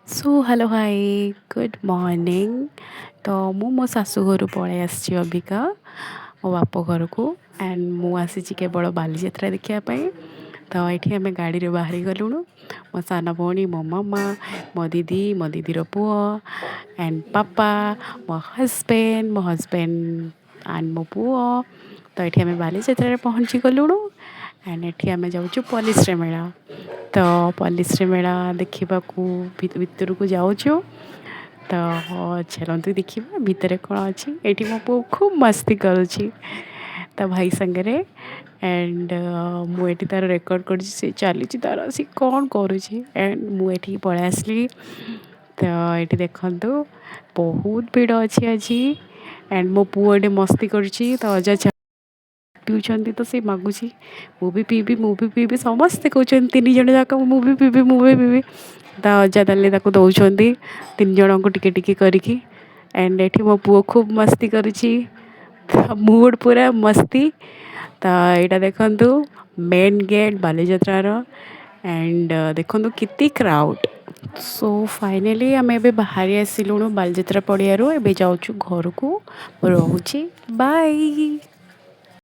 Hello hi good morning. तो मो शाशु घर पलि आसी अबिका मो बाप घर को एंड मु आसी केवल बालीजात्रा देखापी। तो ये आम गाड़ी बाहरी गलुणु मो सान भौणी मो मामा मो दीदी पुओ एंड पापा मो हजबैंड एंड मो पुओ। तो ये आम बालीजात्रा पहुँची गलुणु एंड ये आम जाऊँ पल्लीश्री मेला। तो पल्लीश्री मेला देखा भितर को जाऊँ। तो चलते देखा भितर कौन अच्छी ये मो पु खूब मस्ती करुच्ची तो भाई संगे एंड मुझे तार रेकर्ड कर चली तार सी कौन करुच्ची एंड मुझे पलि आसली। तो ये देखु बहुत भीड़ अच्छी आज एंड मो पुओटे मस्ती करुच्ची तो अजा पिउछंती तो से मागुची मु भी पीबी समस्ते कहते तीन जन जाक मु भी पीबी ता अजा ताले दौरान तीन जन को टिके टिके करिकी एंड ये मो पुओ खूब मस्ती करुच्ची मूड पूरा मस्ती। तो यहाँ देखु मेन गेट बालीजात्रार एंड देखु कितनी क्राउड। सो फाइनली आम ए बाहरी आसिलुणु बालीजात्रा पड़िया ए जाऊँ घर को रोचे बाय।